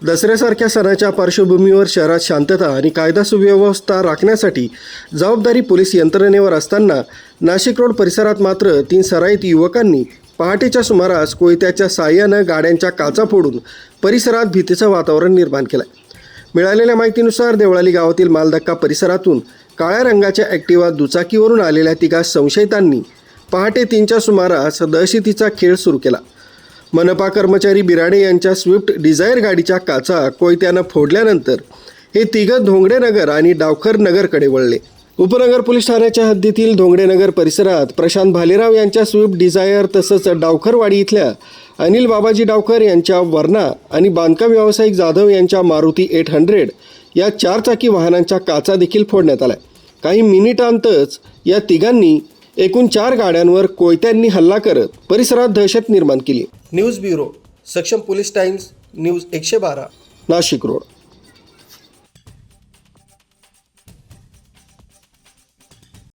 दसऱ्यासारख्या सणाच्या पार्श्वभूमीवर शहरात शांतता आणि कायदा सुव्यवस्था राखण्यासाठी जबाबदारी पोलीस यंत्रणेवर असताना नाशिक रोड परिसरात मात्र 3 सराईत युवकांनी पहाटेच्या सुमारास कोयत्याच्या साहाय्यानं गाड्यांच्या काचा फोडून परिसरात भीतीचं वातावरण निर्माण केलं. मिळालेल्या माहितीनुसार देवळाली गावातील मालधक्का परिसरातून काळ्या रंगाच्या ॲक्टिवा दुचाकीवरून आलेल्या 3 संशयितांनी पहाटे 3च्या सुमारास दहशतीचा खेळ सुरू केला. मनपा कर्मचारी बिराडे यांच्या स्विफ्ट डिझायर गाडीच्या काचा कोयत्यानं फोडल्यानंतर हे 3 धोंगडेनगर आणि डावखर नगरकडे वळले. उपनगर पोलीस ठाण्याच्या हद्दीतील धोंगडेनगर परिसरात प्रशांत भालेराव यांच्या स्विफ्ट डिझायर तसंच डावखरवाडी इथल्या अनिल बाबाजी डावकर यांच्या वर्ना आणि बांधकाम व्यावसायिक जाधव यांच्या मारुती 800 या 4 चाकी वाहनांच्या काचा देखील फोडण्यात आल्या. काही मिनिटांतच या 3 एकूण 4 गाड्यांवर कोयत्यांनी हल्ला करत परिसरात दहशत निर्माण केली. न्यूज ब्युरो, सक्षम police times, news 112, Nashik road.